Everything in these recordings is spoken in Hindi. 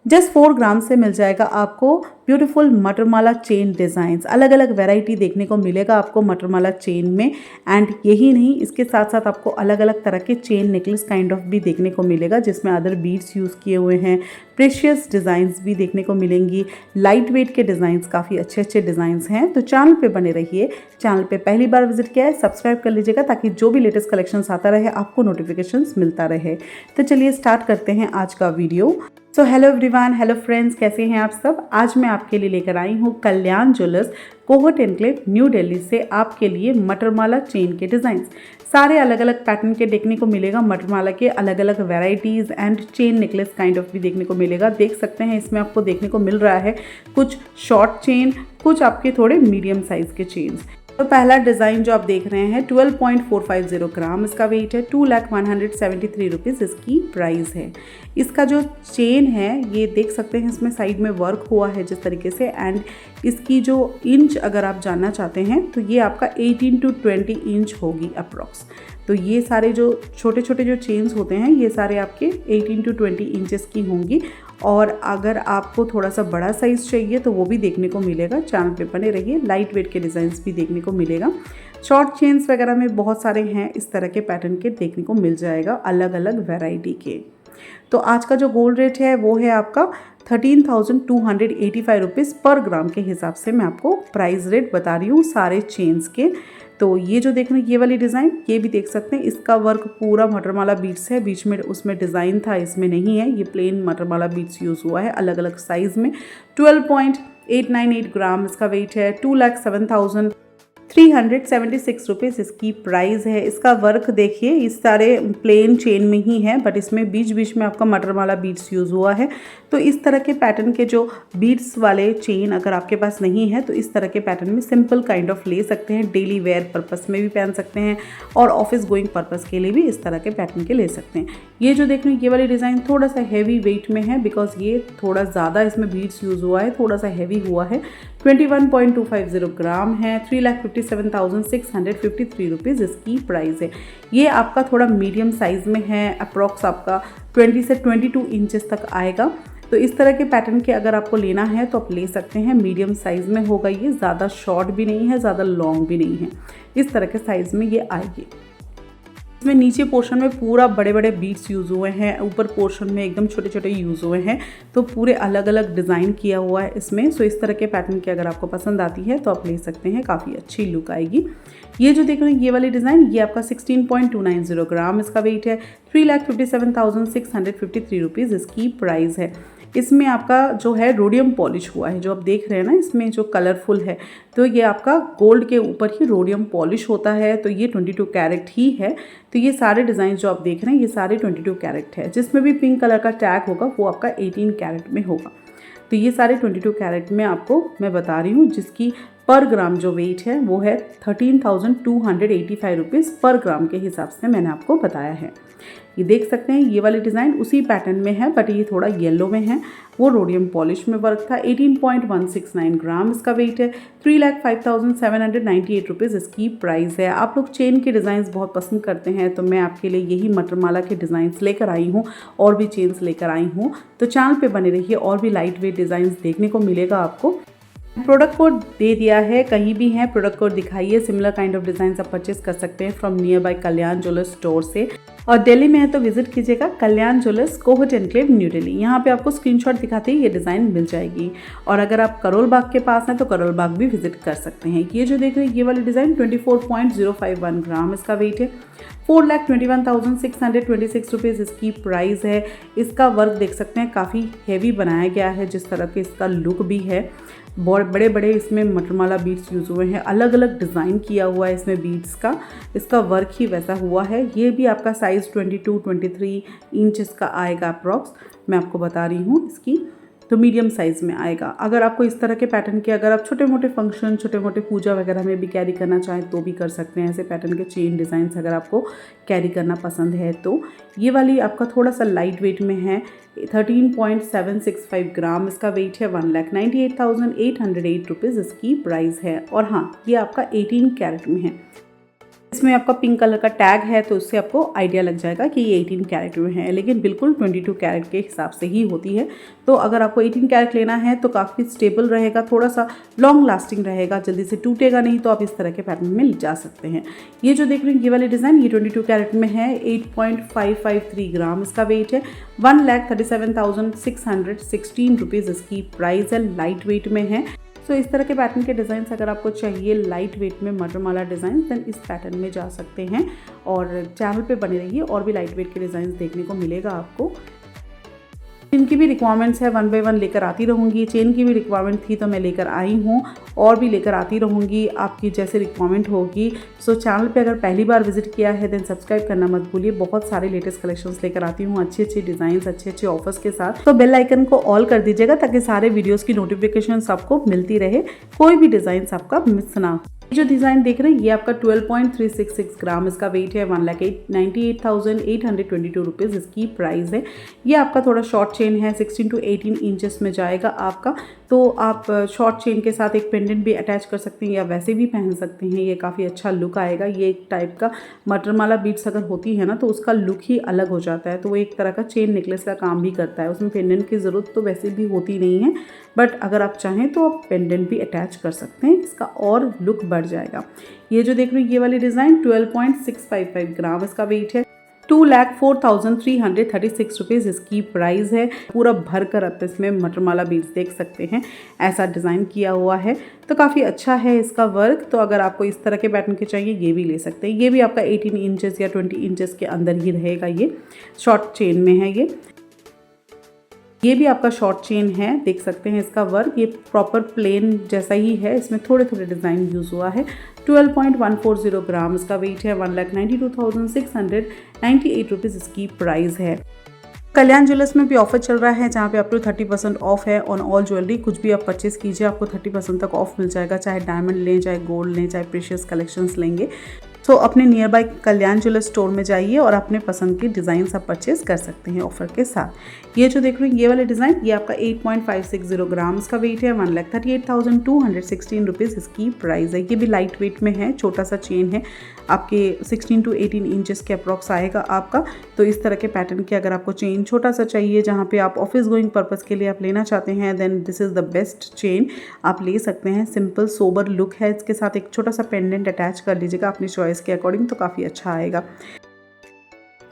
जस्ट 4 ग्राम से मिल जाएगा आपको ब्यूटीफुल मटरमाला चेन डिज़ाइंस। अलग अलग वैरायटी देखने को मिलेगा आपको मटरमाला चेन में। एंड यही नहीं, इसके साथ साथ आपको अलग अलग तरह के चेन नेकलेस काइंड ऑफ भी देखने को मिलेगा जिसमें अदर बीड्स यूज़ किए हुए हैं। प्रेशियस डिज़ाइंस भी देखने को मिलेंगी। लाइट वेट के डिज़ाइंस, काफ़ी अच्छे अच्छे डिज़ाइंस हैं। तो चैनल पे बने रहिए। चैनल पे पहली बार विजिट किया है, सब्सक्राइब कर लीजिएगा ताकि जो भी लेटेस्ट कलेक्शंस आता रहे आपको नोटिफिकेशंस मिलता रहे। तो चलिए स्टार्ट करते हैं आज का video. So hello everyone, hello friends, कैसे हैं आप सब। आज मैं आपके लिए लेकर आई हूँ कल्याण ज्वेलर्स कोहट एनक्लेव न्यू दिल्ली से आपके लिए मटरमाला चेन के डिज़ाइंस। सारे अलग अलग पैटर्न के देखने को मिलेगा। मटरमाला के अलग अलग varieties and chain necklace kind of भी देखने को मिलेगा। देख सकते हैं इसमें आपको देखने को मिल रहा है कुछ शॉर्ट चेन, कुछ आपके थोड़े मीडियम साइज़ के चेन्स। तो पहला डिज़ाइन जो आप देख रहे हैं 12.450 ग्राम इसका वेट है। 2,173 रुपीज़ इसकी प्राइस है। इसका जो चेन है ये देख सकते हैं, इसमें साइड में वर्क हुआ है जिस तरीके से। एंड इसकी जो इंच अगर आप जानना चाहते हैं तो ये आपका 18 to 20 इंच होगी अप्रॉक्स। तो ये सारे जो छोटे छोटे जो चेन्स होते हैं ये सारे आपके 18 to 20 इंचेस की होंगी। और अगर आपको थोड़ा सा बड़ा साइज़ चाहिए तो वो भी देखने को मिलेगा। चैनल पे बने रहिए। लाइट वेट के डिज़ाइंस भी देखने को मिलेगा। शॉर्ट चेन्स वगैरह में बहुत सारे हैं इस तरह के पैटर्न के देखने को मिल जाएगा अलग अलग वैरायटी के। तो आज का जो गोल्ड रेट है वो है आपका 13,285 रुपीज़ पर ग्राम के हिसाब से मैं आपको प्राइस रेट बता रही हूँ सारे चेन्स के। तो ये जो देख रहे हैं ये वाली डिज़ाइन, ये भी देख सकते हैं इसका वर्क पूरा मटरमाला बीट्स है। बीच में उसमें डिज़ाइन था, इसमें नहीं है। ये प्लेन मटरमाला बीट्स यूज़ हुआ है अलग अलग साइज़ में। 12.898 ग्राम इसका वेट है। 2,07,376 रुपीज़ इसकी प्राइस है। इसका वर्क देखिए, इस सारे प्लेन चेन में ही है बट इसमें बीच बीच में आपका मटरमाला बीड्स यूज़ हुआ है। तो इस तरह के पैटर्न के जो बीड्स वाले चेन अगर आपके पास नहीं है तो इस तरह के पैटर्न में सिंपल काइंड ऑफ ले सकते हैं। डेली वेयर पर्पस में भी पहन सकते हैं और ऑफिस गोइंग पर्पस के लिए भी इस तरह के पैटर्न के ले सकते हैं। ये जो देख रहे हैं ये वाली डिज़ाइन थोड़ा सा हैवी वेट में है बिकॉज ये थोड़ा ज़्यादा इसमें बीड्स यूज़ हुआ है, थोड़ा सा हैवी हुआ है। 21.250 ग्राम है। 3,57,653 रुपीज़ इसकी प्राइस है। ये आपका थोड़ा मीडियम साइज़ में है। अप्रॉक्स आपका 20 से 22 इंचेस तक आएगा। तो इस तरह के पैटर्न के अगर आपको लेना है तो आप ले सकते हैं। मीडियम साइज़ में होगा ये, ज़्यादा शॉर्ट भी नहीं है, ज़्यादा लॉन्ग भी नहीं है। इस तरह के साइज़ में ये आएगी। इसमें नीचे पोर्शन में पूरा बड़े बड़े बीड्स यूज़ हुए हैं, ऊपर पोर्शन में एकदम छोटे छोटे यूज़ हुए हैं। तो पूरे अलग अलग डिज़ाइन किया हुआ है इसमें। सो इस तरह के पैटर्न की अगर आपको पसंद आती है तो आप ले सकते हैं, काफ़ी अच्छी लुक आएगी। ये जो देख रहे हैं ये वाली डिज़ाइन, ये आपका 16.290 ग्राम इसका वेट है। 3,57,653 रुपीज़ इसकी प्राइस है। इसमें आपका जो है रोडियम पॉलिश हुआ है, जो आप देख रहे हैं ना इसमें जो कलरफुल है, तो ये आपका गोल्ड के ऊपर ही रोडियम पॉलिश होता है। तो ये 22 कैरेट ही है। तो ये सारे डिज़ाइन जो आप देख रहे हैं ये सारे 22 कैरेट है। जिसमें भी पिंक कलर का टैग होगा वो आपका 18 कैरेट में होगा। तो ये सारे 22 कैरेट में आपको मैं बता रही हूँ, जिसकी पर ग्राम जो वेट है वो है 13,285 रुपीज़ पर ग्राम के हिसाब से मैंने आपको बताया है। ये देख सकते हैं ये वाली डिज़ाइन उसी पैटर्न में है बट ये थोड़ा येलो में है। वो रोडियम पॉलिश में वर्क था। 18.169 ग्राम इसका वेट है। 3,05,798 रुपीज़ इसकी प्राइस है। आप लोग चेन के डिज़ाइंस बहुत पसंद करते हैं तो मैं आपके लिए यही मटरमाला के डिज़ाइंस लेकर आई हूँ और भी चेन्स लेकर आई हूँ। तो चैनल पे बने रहिए, और भी लाइट वेट डिज़ाइंस देखने को मिलेगा आपको। प्रोडक्ट कोड दे दिया है, कहीं भी है प्रोडक्ट कोड दिखाइए। सिमिलर काइंड ऑफ डिज़ाइन आप परचेस कर सकते हैं from near by Kalyan jewellers store से। और दिल्ली में है तो विजिट कीजिएगा कल्याण ज्वेलर्स कोहट एनक्लेव न्यू दिल्ली। यहाँ पे आपको स्क्रीनशॉट दिखाते ही ये डिज़ाइन मिल जाएगी। और अगर आप करोल बाग के पास हैं तो करोल बाग भी विजिट कर सकते हैं। ये जो देख रहे हैं ये वाली डिज़ाइन 24.051 ग्राम इसका वेट है। 4,21,626 रुपीज़ इसकी प्राइस है। इसका वर्क देख सकते हैं काफ़ी हैवी बनाया गया है, जिस तरह के इसका लुक भी है। बहुत बड़े बड़े इसमें मटरमाला बीड्स यूज़ हुए हैं, अलग अलग डिज़ाइन किया हुआ है इसमें बीड्स का। इसका वर्क ही वैसा हुआ है। ये भी आपका साइज़ 22-23 इंच का आएगा अप्रॉक्स, मैं आपको बता रही हूँ इसकी। तो मीडियम साइज़ में आएगा। अगर आपको इस तरह के पैटर्न के, अगर आप छोटे मोटे फंक्शन, छोटे मोटे पूजा वगैरह में भी कैरी करना चाहें तो भी कर सकते हैं। ऐसे पैटर्न के चेन डिज़ाइंस अगर आपको कैरी करना पसंद है तो। ये वाली आपका थोड़ा सा लाइट वेट में है। 13.765 ग्राम इसका वेट है। 1,98,808 रुपीज़ इसकी प्राइस है। और हाँ, ये आपका 18 कैरेट में है। इसमें आपका पिंक कलर का टैग है तो उससे आपको आइडिया लग जाएगा कि ये 18 कैरेट में है, लेकिन बिल्कुल 22 कैरेट के हिसाब से ही होती है। तो अगर आपको 18 कैरेट लेना है तो काफ़ी स्टेबल रहेगा, थोड़ा सा लॉन्ग लास्टिंग रहेगा, जल्दी से टूटेगा नहीं, तो आप इस तरह के पैटर्न में जा सकते हैं। ये जो देख रहे हैं ये वाले डिज़ाइन, ये 22 कैरेट में है, 8.553 ग्राम इसका वेट है, 1,37,616 रुपीज़ इसकी प्राइस है, लाइट वेट में है। तो इस तरह के पैटर्न के डिज़ाइंस अगर आपको चाहिए लाइट वेट में मटरमाला डिज़ाइन, देन इस पैटर्न में जा सकते हैं और चैनल पे बने रहिए, और भी लाइट वेट के डिज़ाइंस देखने को मिलेगा आपको। इनकी भी रिक्वायरमेंट्स है, वन बाय वन लेकर आती रहूँगी। चेन की भी रिक्वायरमेंट थी तो मैं लेकर आई हूँ, और भी लेकर आती रहूँगी आपकी जैसे रिक्वायरमेंट होगी। सो चैनल पे अगर पहली बार विजिट किया है देन सब्सक्राइब करना मत भूलिए। बहुत सारे लेटेस्ट कलेक्शंस लेकर आती हूँ, अच्छे अच्छे डिज़ाइंस, अच्छे अच्छे ऑफर्स के साथ। तो बेल आइकन को ऑल कर दीजिएगा ताकि सारे वीडियोज़ की नोटिफिकेशन आपको मिलती रहे, कोई भी डिज़ाइन आपका मिस ना हो। जो डिज़ाइन देख रहे हैं ये आपका 12.366 ग्राम इसका वेट है, 1,98,822 रुपीज़ इसकी प्राइस है। ये आपका थोड़ा शॉर्ट चेन है, 16 to 18 इंचेस में जाएगा आपका। तो आप शॉर्ट चेन के साथ एक पेंडेंट भी अटैच कर सकते हैं या वैसे भी पहन सकते हैं, ये काफ़ी अच्छा लुक आएगा। ये एक टाइप का मटरमाला बीट्स अगर होती है ना तो उसका लुक ही अलग हो जाता है। तो वो एक तरह का चेन नेकलेस का काम भी करता है, उसमें पेंडेंट की ज़रूरत तो वैसे भी होती नहीं है, बट अगर आप चाहें तो आप पेंडेंट भी अटैच कर सकते हैं, इसका और लुक बढ़ जाएगा। ये जो देख रहे हैं ये वाली डिज़ाइन 12.655 ग्राम इसका वेट है, 2,04,336 रुपीज़ इसकी प्राइस है। पूरा भर कर आप इसमें मटरमाला बीड्स देख सकते हैं, ऐसा डिज़ाइन किया हुआ है, तो काफ़ी अच्छा है इसका वर्क। तो अगर आपको इस तरह के पैटर्न के चाहिए ये भी ले सकते हैं। ये भी आपका 18 इंचेस या 20 इंचेस के अंदर ही रहेगा, ये शॉर्ट चेन में है। ये भी आपका शॉर्ट चेन है, देख सकते हैं इसका वर्क, ये प्रॉपर प्लेन जैसा ही है, इसमें थोड़े थोड़े डिज़ाइन यूज़ हुआ है। 12.140 ग्राम इसका वेट है, 1,92,698 रुपीज़ इसकी प्राइस है। कल्याण ज्वेलर्स में भी ऑफर चल रहा है जहाँ पे अप टू 30% ऑफ है ऑन ऑल ज्वेलरी। कुछ भी आप परचेस कीजिए आपको 30% तक ऑफ मिल जाएगा, चाहे डायमंड लें, चाहे गोल्ड लें, चाहे प्रीशियस कलेक्शंस लेंगे। तो अपने near by Kalyan jewellers store में जाइए और अपने पसंद की डिज़ाइन आप परचेस कर सकते हैं ऑफर के साथ। ये जो देख रहे हैं ये वाले डिज़ाइन, ये आपका 8.560 ग्राम इसका वेट है, 1,38,216 रुपीज़ इसकी प्राइस है। ये भी लाइट वेट में है, छोटा सा चेन है, आपके 16 to 18 इंचेस के अप्रॉक्स आएगा आपका। तो इस तरह के पैटर्न के अगर आपको चेन छोटा सा चाहिए, जहाँ पे आप ऑफिस गोइंग पर्पज़ के लिए आप लेना चाहते हैं, then this is the best chain, आप ले सकते हैं। सिंपल सोबर लुक है, इसके साथ एक छोटा सा पेंडेंट अटैच कर लीजिएगा अपनी चॉइस के अकॉर्डिंग, तो काफ़ी अच्छा आएगा।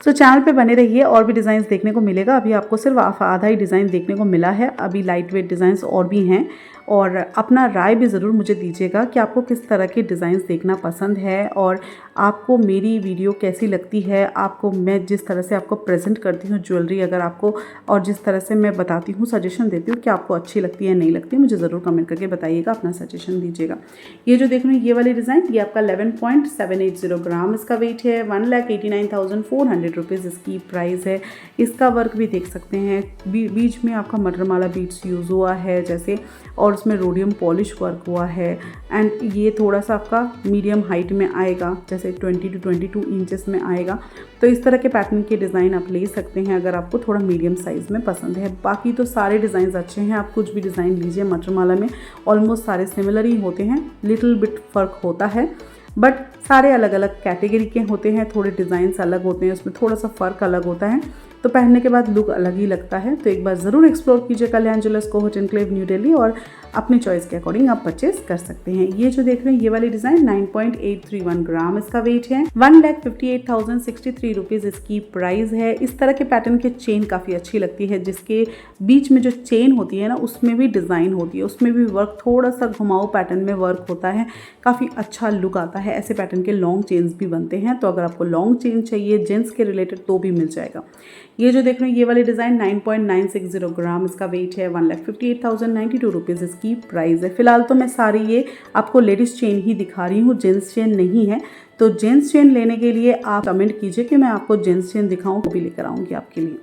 तो चैनल पे बने रहिए, और भी डिज़ाइंस देखने को मिलेगा। अभी आपको सिर्फ आधा ही डिज़ाइन देखने को मिला है, अभी लाइट वेट डिज़ाइंस और भी हैं। और अपना राय भी ज़रूर मुझे दीजिएगा कि आपको किस तरह के डिज़ाइंस देखना पसंद है, और आपको मेरी वीडियो कैसी लगती है, आपको मैं जिस तरह से आपको प्रेजेंट करती हूँ ज्वेलरी, अगर आपको और जिस तरह से मैं बताती हूँ, सजेशन देती हूँ कि आपको अच्छी लगती है नहीं लगती, मुझे ज़रूर कमेंट करके बताइएगा, अपना सजेशन दीजिएगा। ये जो देख रहे हैं ये वाली डिज़ाइन, ये आपका 11.780 ग्राम इसका वेट है, 1,89,400 रुपीज़ इसकी प्राइस है। इसका वर्क भी देख सकते हैं, बीच में आपका मटरमाला बीट्स यूज़ हुआ है जैसे, और उसमें रोडियम पॉलिश वर्क हुआ है। एंड ये थोड़ा सा आपका मीडियम हाइट में आएगा, जैसे 20 to 22 इंचेस में आएगा। तो इस तरह के पैटर्न के डिज़ाइन आप ले सकते हैं अगर आपको थोड़ा मीडियम साइज़ में पसंद है। बाकी तो सारे डिज़ाइन अच्छे हैं, आप कुछ भी डिज़ाइन लीजिए मटरमाला में, ऑलमोस्ट सारे सिमिलर ही होते हैं, लिटिल बिट फ़र्क होता है, बट सारे अलग अलग कैटेगरी के होते हैं, थोड़े डिज़ाइंस अलग होते हैं, उसमें थोड़ा सा फ़र्क अलग होता है, तो पहनने के बाद लुक अलग ही लगता है। तो एक बार ज़रूर एक्सप्लोर कीजिए Kalyan Jewellers Kohat Enclave New Delhi, और अपनी चॉइस के अकॉर्डिंग आप परचेस कर सकते हैं। ये जो देख रहे हैं ये वाली डिज़ाइन 9.831 ग्राम इसका वेट है, 1,58,063 रुपीज़ इसकी प्राइस है। इस तरह के पैटर्न के चेन काफ़ी अच्छी लगती है, जिसके बीच में जो चेन होती है ना उसमें भी डिज़ाइन होती है, उसमें भी वर्क, थोड़ा सा घुमाऊ पैटर्न में वर्क होता है, काफ़ी अच्छा लुक आता है। ऐसे पैटर्न के लॉन्ग चेन्स भी बनते हैं, तो अगर आपको लॉन्ग चेन चाहिए जेंट्स के रिलेटेड तो भी मिल जाएगा। ये जो देख रहे हैं ये वाली डिज़ाइन 9.960 ग्राम इसका वेट है, 1,58,092 रुपीज़ इसकी प्राइस है। फिलहाल तो मैं सारी ये आपको लेडीज़ चेन ही दिखा रही हूँ, जेंट्स चेन नहीं है। तो जेंट्स चेन लेने के लिए आप कमेंट कीजिए कि मैं आपको जेंट्स चेन दिखाऊँ, वो भी लेकर आऊँगी आपके लिए।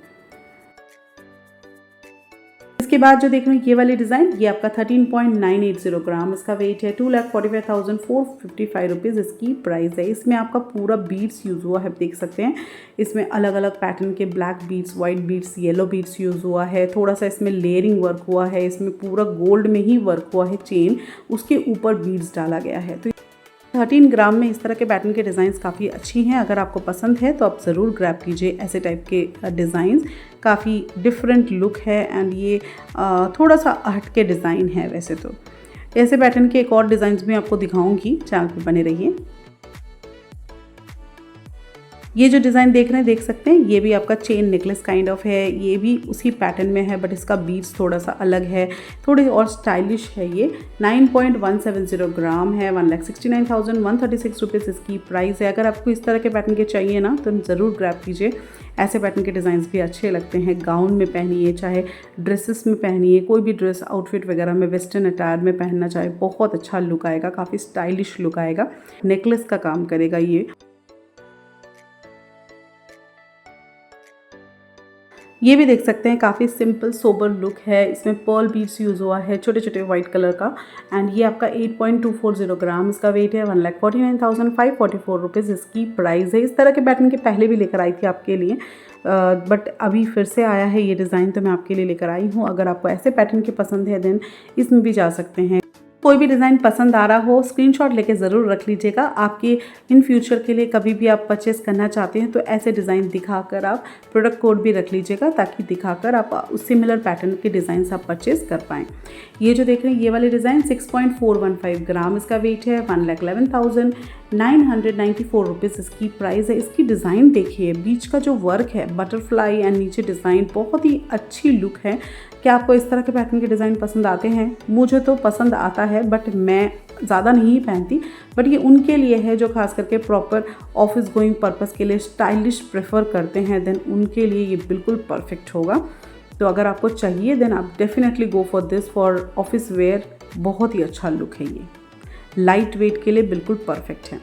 इसके बाद जो देख रहे हैं ये वाली डिज़ाइन, ये आपका 13.980 ग्राम इसका वेट है, 2,45,455 रुपीज़ इसकी प्राइस है। इसमें आपका पूरा बीड्स यूज़ हुआ है, देख सकते हैं। इसमें अलग अलग पैटर्न के black beads, white beads, yellow beads use हुआ है, थोड़ा सा इसमें लेयरिंग वर्क हुआ है, इसमें पूरा गोल्ड में ही वर्क हुआ है, चेन उसके ऊपर बीड्स डाला गया है। तो 13 ग्राम में इस तरह के पैटर्न के डिज़ाइंस काफ़ी अच्छी हैं। अगर आपको पसंद है तो आप ज़रूर ग्रैब कीजिए ऐसे टाइप के डिज़ाइंस। काफ़ी डिफरेंट लुक है एंड ये थोड़ा सा हट के डिज़ाइन है। वैसे तो ऐसे पैटर्न के एक और डिज़ाइंस भी आपको दिखाऊंगी, चैनल पे बने रहिए। ये जो डिज़ाइन देख रहे हैं, देख सकते हैं, ये भी आपका चेन नेकलेस काइंड ऑफ है। ये भी उसी पैटर्न में है बट इसका बीड्स थोड़ा सा अलग है, थोड़ी और स्टाइलिश है। ये 9.170 ग्राम है, 1,69,136 रुपीज़ इसकी प्राइस है। अगर आपको इस तरह के पैटर्न के चाहिए ना तो ज़रूर ग्रैब कीजिए। ऐसे पैटर्न के डिज़ाइंस भी अच्छे लगते हैं। गाउन में पहनिए, चाहे ड्रेसेस में पहनिए, कोई भी ड्रेस आउटफिट वगैरह में, वेस्टर्न अटायर में पहनना चाहे, बहुत अच्छा लुक आएगा, काफ़ी स्टाइलिश लुक आएगा। नेकलेस का काम करेगा ये भी देख सकते हैं, काफ़ी सिंपल सोबर लुक है। इसमें पर्ल बीड्स यूज़ हुआ है, छोटे छोटे वाइट कलर का। एंड ये आपका 8.240 ग्राम इसका वेट है, 1,49,544 रुपीज़ इसकी प्राइस है। इस तरह के पैटर्न के पहले भी लेकर आई थी आपके लिए, बट अभी फिर से आया है ये डिज़ाइन, तो मैं आपके लिए लेकर आई हूँ। अगर आपको ऐसे पैटर्न के पसंद है देन इसमें भी जा सकते हैं। कोई भी डिज़ाइन पसंद आ रहा हो स्क्रीनशॉट लेके ज़रूर रख लीजिएगा। आपके इन फ्यूचर के लिए कभी भी आप परचेस करना चाहते हैं तो ऐसे डिज़ाइन दिखाकर आप प्रोडक्ट कोड भी रख लीजिएगा, ताकि दिखाकर आप उस सिमिलर पैटर्न के डिज़ाइन आप परचेस कर पाएँ। ये जो देख रहे हैं ये वाले डिज़ाइन 6.415 ग्राम इसका वेट है, 1,11,994 रुपीज़ इसकी प्राइस है। इसकी डिज़ाइन देखिए, बीच का जो वर्क है, बटरफ्लाई एंड नीचे डिज़ाइन, बहुत ही अच्छी लुक है। क्या आपको इस तरह के पैटर्न के डिज़ाइन पसंद आते हैं? मुझे तो पसंद आता है बट मैं ज़्यादा नहीं पहनती, बट ये उनके लिए है जो खास करके प्रॉपर ऑफिस गोइंग पर्पस के लिए स्टाइलिश प्रेफर करते हैं, देन उनके लिए ये बिल्कुल परफेक्ट होगा। तो अगर आपको चाहिए देन आप definitely go for this for office where. बहुत ही अच्छा लुक है, ये लाइट वेट के लिए बिल्कुल परफेक्ट है।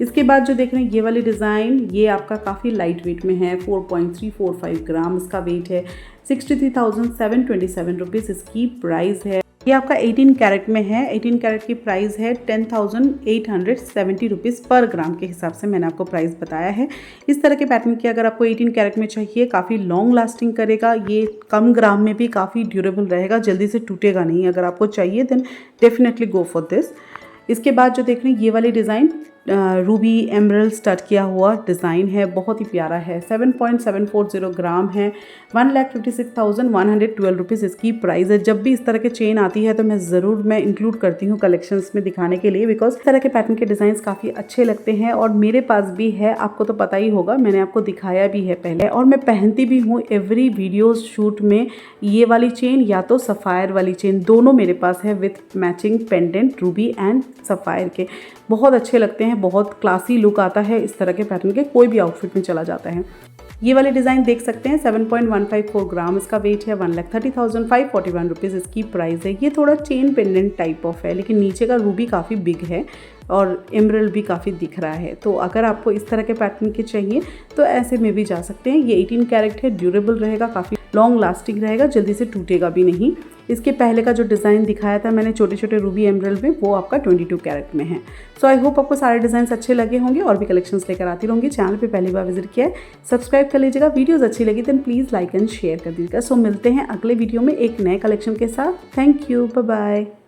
इसके बाद जो देख रहे हैं ये वाली डिज़ाइन, ये आपका काफ़ी लाइट वेट में है, 4.345 ग्राम इसका वेट है, 63,727 रुपीज़ इसकी प्राइस है। ये आपका 18 कैरेट में है। 18 कैरेट की प्राइस है 10,870 रुपीज़ पर ग्राम के हिसाब से मैंने आपको प्राइस बताया है। इस तरह के पैटर्न की अगर आपको 18 कैरेट में चाहिए, काफ़ी लॉन्ग लास्टिंग करेगा, ये कम ग्राम में भी काफ़ी ड्यूरेबल रहेगा, जल्दी से टूटेगा नहीं। अगर आपको चाहिए then definitely go for this. इसके बाद जो देख रहे हैं ये वाली डिज़ाइन रूबी एमरल्ड स्टड किया हुआ डिज़ाइन है, बहुत ही प्यारा है, 7.740 ग्राम है, 1,56,112 रुपीज़ इसकी प्राइस है। जब भी इस तरह के चेन आती है तो मैं इंक्लूड करती हूँ कलेक्शंस में दिखाने के लिए, बिकॉज इस तरह के पैटर्न के डिज़ाइंस काफ़ी अच्छे लगते हैं और मेरे पास भी है, आपको तो पता ही होगा, मैंने आपको दिखाया भी है पहले, और मैं पहनती भी हूँ एवरी वीडियोज़ शूट में। ये वाली चेन या तो सफ़ायर वाली चेन, दोनों मेरे पास है with matching pendant, Ruby and sapphire के। बहुत अच्छे लगते हैं, बहुत क्लासी लुक आता है इस तरह के पैटर्न के, कोई भी आउटफिट में चला जाता है। ये वाले डिज़ाइन देख सकते हैं, 7.154 ग्राम इसका वेट है, 1,30,541 रुपीज़ इसकी प्राइस है। ये थोड़ा चेन पेंडेंट टाइप ऑफ है, लेकिन नीचे का रूबी काफ़ी बिग है और एमरल्ड भी काफ़ी दिख रहा है। तो अगर आपको इस तरह के पैटर्न के चाहिए तो ऐसे में भी जा सकते हैं। ये 18 कैरेट है, ड्यूरेबल रहेगा, काफ़ी लॉन्ग लास्टिंग रहेगा, जल्दी से टूटेगा भी नहीं। इसके पहले का जो डिज़ाइन दिखाया था मैंने छोटे छोटे रूबी एमरल्ड में, वो आपका 22 कैरेट में है। सो आई होप आपको सारे डिज़ाइन अच्छे लगे होंगे, और भी कलेक्शंस लेकर आती रहूँगी। चैनल पे पहली बार विजिट किया है, सब्सक्राइब कर लीजिएगा। वीडियोस अच्छी लगी तो प्लीज़ लाइक एंड शेयर कर दीजिएगा। सो मिलते हैं अगले वीडियो में एक नए कलेक्शन के साथ। Thank you, bye bye.